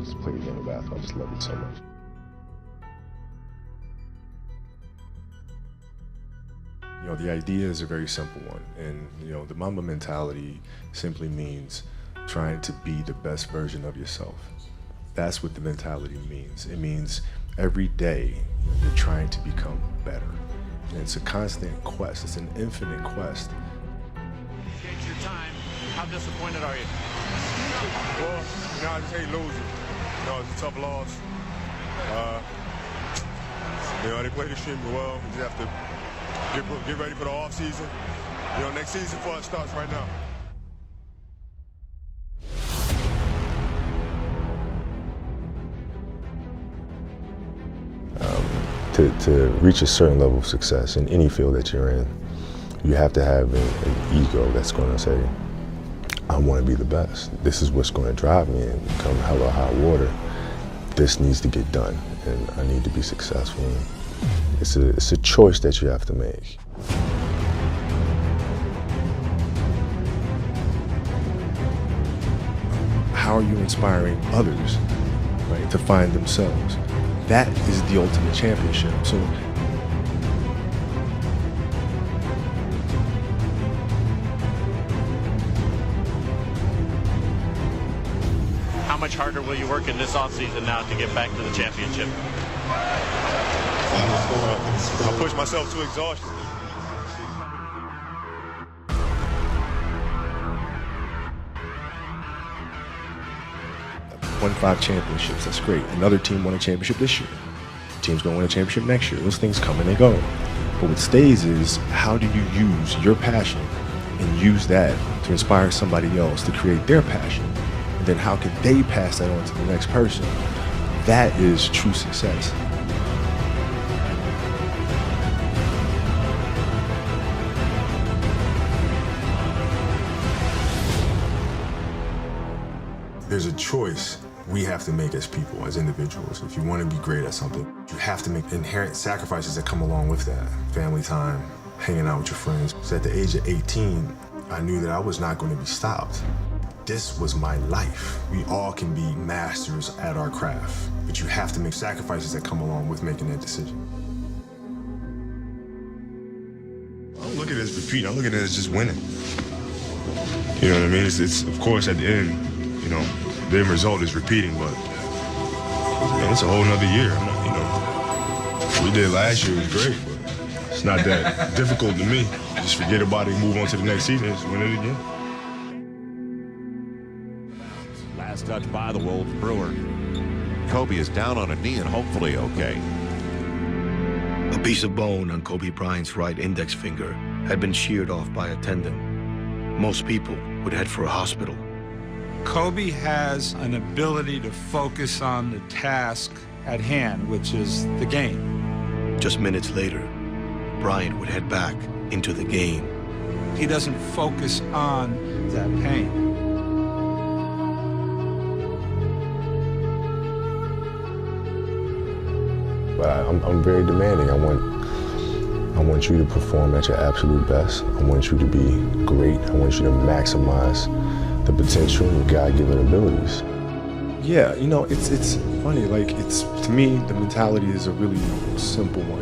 just play the game of basketball. I just love it so much. You know, the idea is a very simple one, and you know, the Mamba mentality simply means trying to be the best version of yourself. That's what the mentality means. It means every day you're trying to become better. And it's a constant quest. It's an infinite quest. Appreciate your time. How disappointed are you? Well, you know, I just hate losing. You know, it's a tough loss. You know, they played extremely well. We just have to get ready for the off season. You know, next season for us starts right now. To reach a certain level of success in any field that you're in, you have to have an ego that's going to say, I want to be the best. This is what's going to drive me, and come hell or high water, this needs to get done, and I need to be successful. It's a choice that you have to make. How are you inspiring others, right, to find themselves? That is the ultimate championship. So How much harder will you work in this offseason now to get back to the championship? I'll push myself to exhaustion. won 5 championships, that's great. Another team won a championship this year. The team's gonna win a championship next year. Those things come and they go. But what stays is, how do you use your passion and use that to inspire somebody else to create their passion? And then how can they pass that on to the next person? That is true success. There's a choice we have to make as people, as individuals. If you want to be great at something, you have to make inherent sacrifices that come along with that. Family time, hanging out with your friends. So at the age of 18, I knew that I was not going to be stopped. This was my life. We all can be masters at our craft, but you have to make sacrifices that come along with making that decision. I don't look at it as repeating, I look at it as just winning. You know what I mean? It's of course at the end, you know, the end result is repeating, but man, it's a whole nother year. I'm not, you know, what we did last year was great, but it's not that difficult to me. Just forget about it and move on to the next season and just win it again. Last touch by the Wolves Brewer. Kobe is down on a knee and hopefully okay. A piece of bone on Kobe Bryant's right index finger had been sheared off by a tendon. Most people would head for a hospital. Kobe has an ability to focus on the task at hand, which is the game. Just minutes later, Bryant would head back into the game. He doesn't focus on that pain. But I'm very demanding. I want you to perform at your absolute best. I want you to be great. I want you to maximize the potential and your God-given abilities. Yeah, you know, it's funny. Like, to me, the mentality is a really simple one,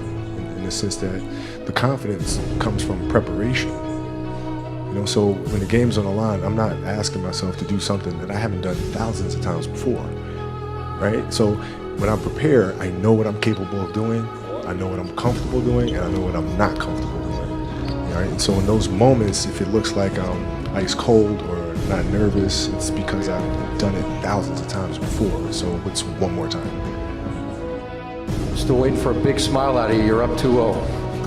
in the sense that the confidence comes from preparation. You know, so when the game's on the line, I'm not asking myself to do something that I haven't done thousands of times before, right? So when I'm prepared, I know what I'm capable of doing, I know what I'm comfortable doing, and I know what I'm not comfortable doing. Right? And so in those moments, if it looks like I'm ice cold or not nervous, it's because I've done it thousands of times before. So it's one more time. Still waiting for a big smile out of you. You're up 2-0.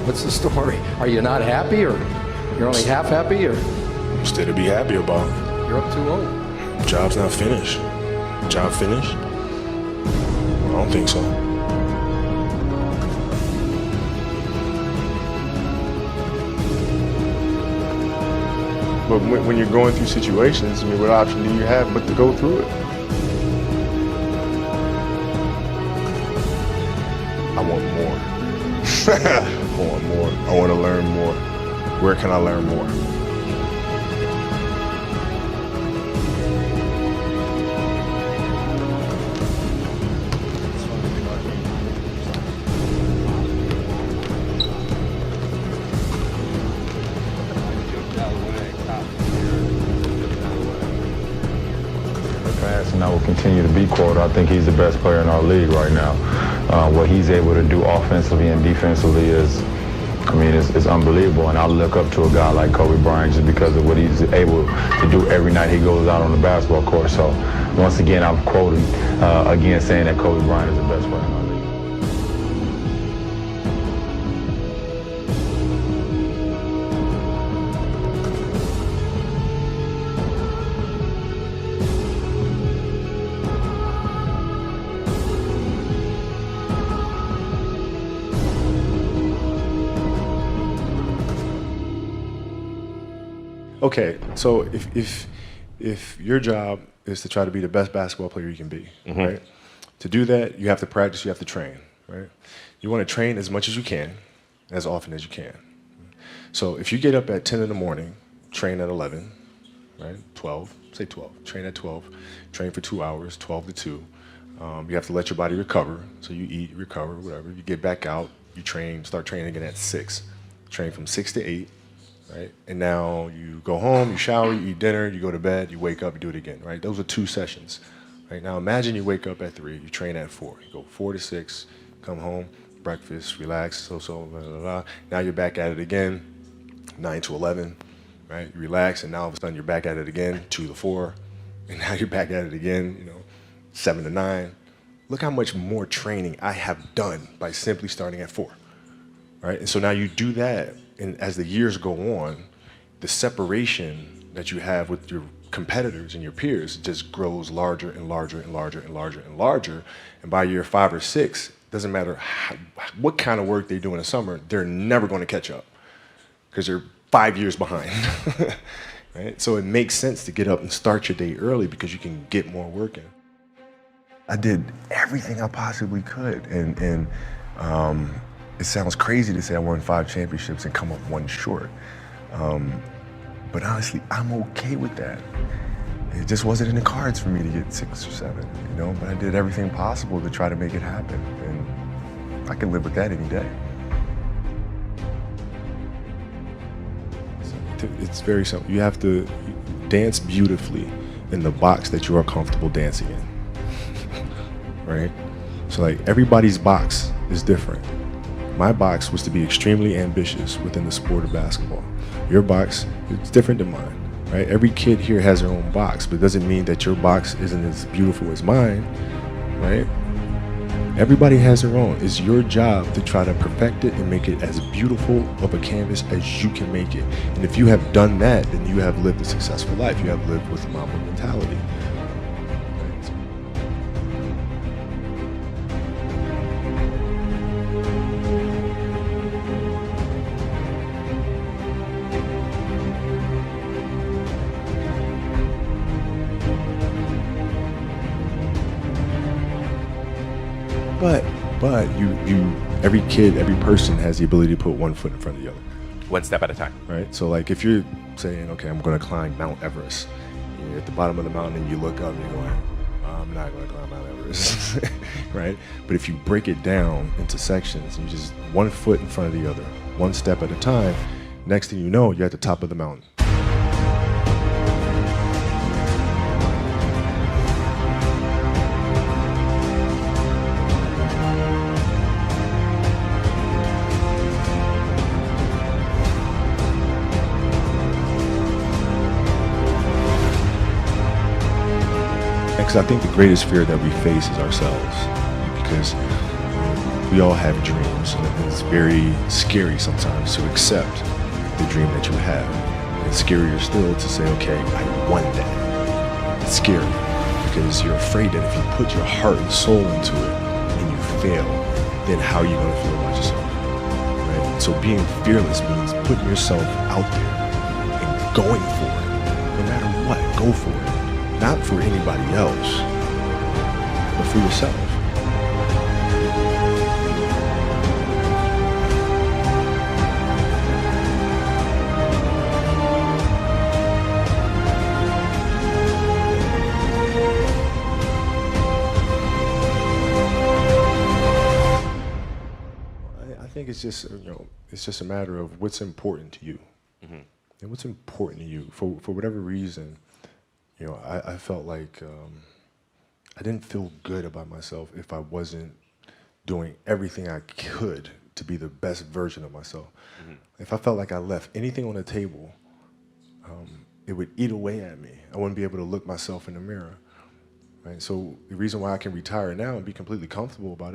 What's the story? Are you not happy, or you're only half happy, or? I'm still to be happy about. You're up 2-0. Job's not finished. Job finished? I don't think so. But when you're going through situations, I mean, what option do you have but to go through it? I want more. I want more. I want to learn more. Where can I learn more? past, and I will continue to be quoted. I think he's the best player in our league right now. What he's able to do offensively and defensively is, I mean, it's unbelievable. And I look up to a guy like Kobe Bryant just because of what he's able to do every night he goes out on the basketball court. So once again, I'm quoted again saying that Kobe Bryant is the best player in our league. Okay, so if your job is to try to be the best basketball player you can be, right? To do that, you have to practice, you have to train, right? You want to train as much as you can, as often as you can. So if you get up at 10 in the morning, train at 11, right? 12, say 12, train at 12, train for 2 hours, 12 to 2. You have to let your body recover, so you eat, recover, whatever. You get back out, you train, start training again at 6. Train from 6 to 8. Right? And now you go home, you shower, you eat dinner, you go to bed, you wake up, you do it again, right? Those are 2 sessions. Right? Now imagine you wake up at 3, you train at 4. You go 4 to 6, come home, breakfast, relax, blah, blah, blah. Now you're back at it again, 9 to 11, right? You relax, and now all of a sudden you're back at it again, 2 to 4, and now you're back at it again, 7 to 9. Look how much more training I have done by simply starting at 4, right? And so now you do that, and as the years go on, the separation that you have with your competitors and your peers just grows larger and larger and larger and larger and larger. And by year 5 or 6, doesn't matter what kind of work they do in the summer, they're never going to catch up because they're 5 years behind. Right? So it makes sense to get up and start your day early because you can get more work in. I did everything I possibly could, and it sounds crazy to say I won 5 championships and come up 1 short. But honestly, I'm okay with that. It just wasn't in the cards for me to get 6 or 7, but I did everything possible to try to make it happen. And I can live with that any day. It's very simple. You have to dance beautifully in the box that you are comfortable dancing in, right? So like everybody's box is different. My box was to be extremely ambitious within the sport of basketball. Your box is different than mine, right? Every kid here has their own box, but it doesn't mean that your box isn't as beautiful as mine, right? Everybody has their own. It's your job to try to perfect it and make it as beautiful of a canvas as you can make it. And if you have done that, then you have lived a successful life. You have lived with a Mamba mentality. But every kid, every person has the ability to put 1 foot in front of the other. One step at a time. Right? So like if you're saying, okay, I'm going to climb Mount Everest, you're at the bottom of the mountain and you look up and you're going, I'm not going to climb Mount Everest, right? But if you break it down into sections, and you just 1 foot in front of the other, 1 step at a time, next thing you know, you're at the top of the mountain. Because I think the greatest fear that we face is ourselves, because we all have dreams, and it's very scary sometimes to accept the dream that you have. And it's scarier still to say, okay, I won that. It's scary because you're afraid that if you put your heart and soul into it and you fail, then how are you going to feel about yourself? Right? So being fearless means putting yourself out there and going for it. No matter what, go for it. Not for anybody else, but for yourself. I think it's just, it's just a matter of what's important to you. Mm-hmm. And what's important to you for whatever reason. I felt like I didn't feel good about myself if I wasn't doing everything I could to be the best version of myself. If I felt like I left anything on the table, it would eat away at me. I wouldn't be able to look myself in the mirror. Right? So the reason why I can retire now and be completely comfortable about it